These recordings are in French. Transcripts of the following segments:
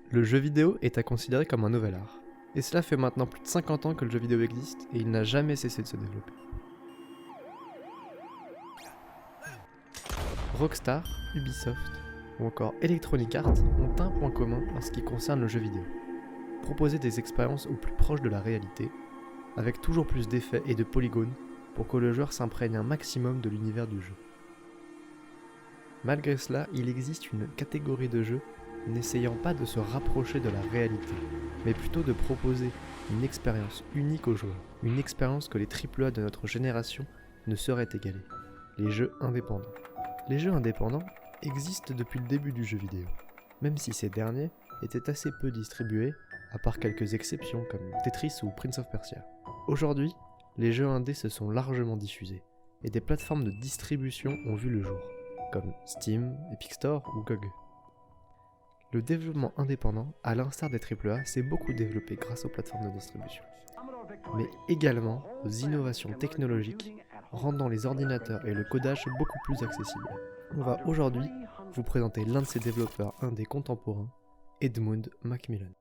Le jeu vidéo est à considérer comme un nouvel art. Et cela fait maintenant plus de 50 ans que le jeu vidéo existe et il n'a jamais cessé de se développer. Rockstar, Ubisoft ou encore Electronic Arts ont un point commun en ce qui concerne le jeu vidéo. Proposer des expériences au plus proche de la réalité, avec toujours plus d'effets et de polygones pour que le joueur s'imprègne un maximum de l'univers du jeu. Malgré cela, il existe une catégorie de jeux n'essayant pas de se rapprocher de la réalité, mais plutôt de proposer une expérience unique aux joueurs, une expérience que les AAA de notre génération ne sauraient égaler, les jeux indépendants. Les jeux indépendants existent depuis le début du jeu vidéo, même si ces derniers étaient assez peu distribués, à part quelques exceptions comme Tetris ou Prince of Persia. Aujourd'hui, les jeux indés se sont largement diffusés, et des plateformes de distribution ont vu le jour, comme Steam, Epic Store ou GOG. Le développement indépendant, à l'instar des AAA, s'est beaucoup développé grâce aux plateformes de distribution, mais également aux innovations technologiques rendant les ordinateurs et le codage beaucoup plus accessibles. On va aujourd'hui vous présenter l'un de ces développeurs indés contemporains, Edmund Macmillan.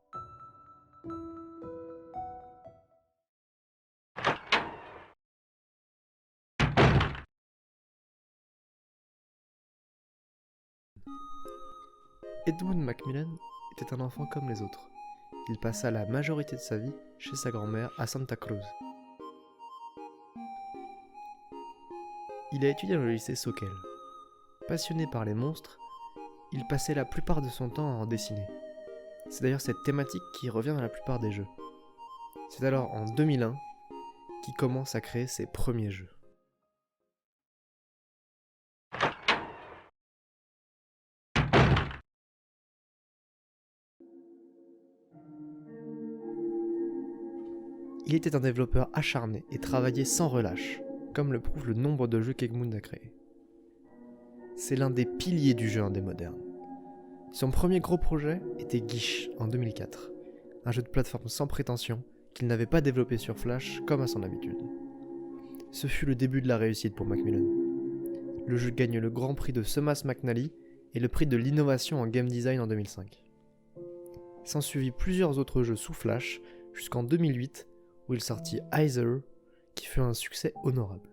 Edmund Macmillan était un enfant comme les autres. Il passa la majorité de sa vie chez sa grand-mère à Santa Cruz. Il a étudié dans le lycée Soquel. Passionné par les monstres, il passait la plupart de son temps à en dessiner. C'est d'ailleurs cette thématique qui revient dans la plupart des jeux. C'est alors en 2001 qu'il commence à créer ses premiers jeux. Il était un développeur acharné et travaillait sans relâche, comme le prouve le nombre de jeux qu'Edmund a créés. C'est l'un des piliers du jeu indé moderne. Son premier gros projet était Guiche en 2004, un jeu de plateforme sans prétention qu'il n'avait pas développé sur Flash comme à son habitude. Ce fut le début de la réussite pour Macmillan. Le jeu gagne le Grand Prix de Thomas McNally et le prix de l'innovation en game design en 2005. S'ensuivit plusieurs autres jeux sous Flash jusqu'en 2008 où il sortit Either, qui fut un succès honorable.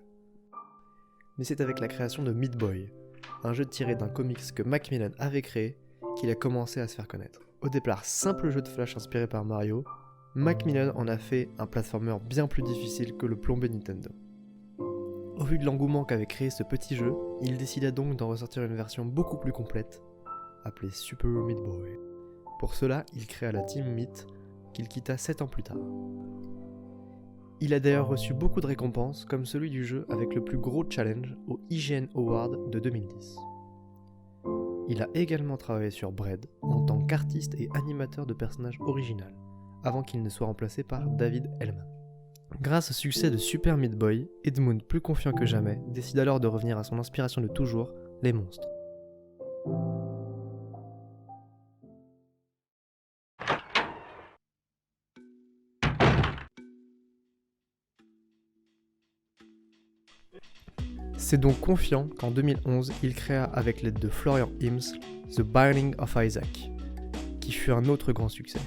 Mais c'est avec la création de Meat Boy, un jeu tiré d'un comics que Macmillan avait créé, qu'il a commencé à se faire connaître. Au départ simple jeu de Flash inspiré par Mario, Macmillan en a fait un platformer bien plus difficile que le plombé Nintendo. Au vu de l'engouement qu'avait créé ce petit jeu, il décida donc d'en ressortir une version beaucoup plus complète, appelée Super Meat Boy. Pour cela, il créa la Team Meat, qu'il quitta 7 ans plus tard. Il a d'ailleurs reçu beaucoup de récompenses, comme celui du jeu avec le plus gros challenge au IGN Award de 2010. Il a également travaillé sur Bread en tant qu'artiste et animateur de personnages original, avant qu'il ne soit remplacé par David Hellman. Grâce au succès de Super Meat Boy, Edmund, plus confiant que jamais, décide alors de revenir à son inspiration de toujours, les monstres. C'est donc confiant qu'en 2011, il créa avec l'aide de Florian Ims The Binding of Isaac, qui fut un autre grand succès.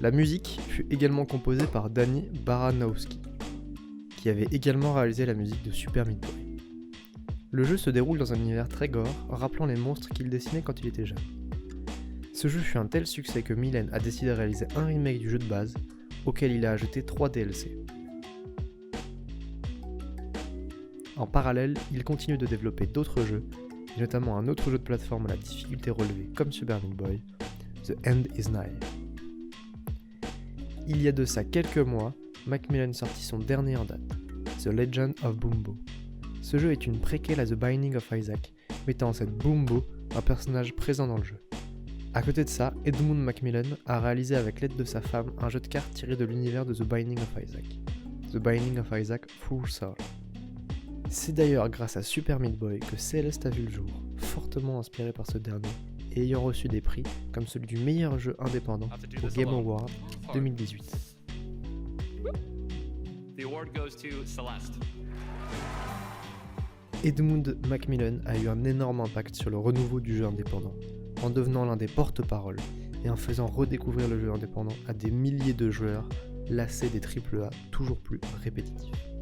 La musique fut également composée par Danny Baranowski, qui avait également réalisé la musique de Super Meat Boy. Le jeu se déroule dans un univers très gore, rappelant les monstres qu'il dessinait quand il était jeune. Ce jeu fut un tel succès que Millen a décidé de réaliser un remake du jeu de base, auquel il a ajouté 3 DLC. En parallèle, il continue de développer d'autres jeux, et notamment un autre jeu de plateforme à la difficulté relevée comme Super Meat Boy, The End is Nigh. Il y a de ça quelques mois, Macmillan sortit son dernier en date, The Legend of Boombo. Ce jeu est une préquelle à The Binding of Isaac, mettant en scène Boombo, un personnage présent dans le jeu. À côté de ça, Edmund Macmillan a réalisé avec l'aide de sa femme un jeu de cartes tiré de l'univers de The Binding of Isaac, The Binding of Isaac Full Soul. C'est d'ailleurs grâce à Super Meat Boy que Celeste a vu le jour, fortement inspiré par ce dernier, et ayant reçu des prix comme celui du meilleur jeu indépendant au Game Award 2018. Edmund Macmillan a eu un énorme impact sur le renouveau du jeu indépendant, en devenant l'un des porte-paroles et en faisant redécouvrir le jeu indépendant à des milliers de joueurs lassés des AAA toujours plus répétitifs.